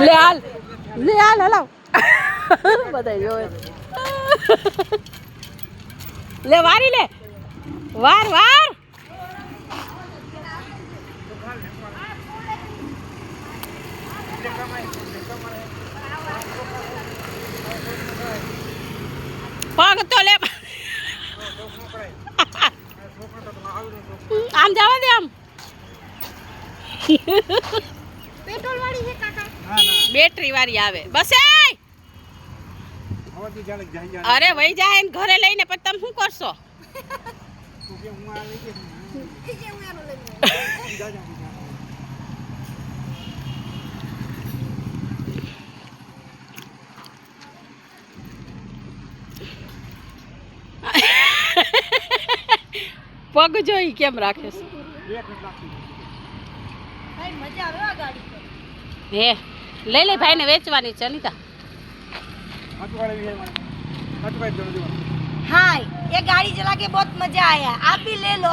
લે હાલ હલાવ બધા જોવે લે વારી લે વાર પગ તો લે આમ જવા દે આમ પેટ્રોલ વાળી છે કાકા બેટરી વાળી આવે બસ અરે વહી જાય ને ઘરે લઈને પછી તમે શું કરશો પગ જોઈ કેમ રાખે છે હે લઈ લે ભાઈ ને વેચવાની છે અનિતા हाँ ये गाड़ी चला के बहुत मजा आया आप भी ले लो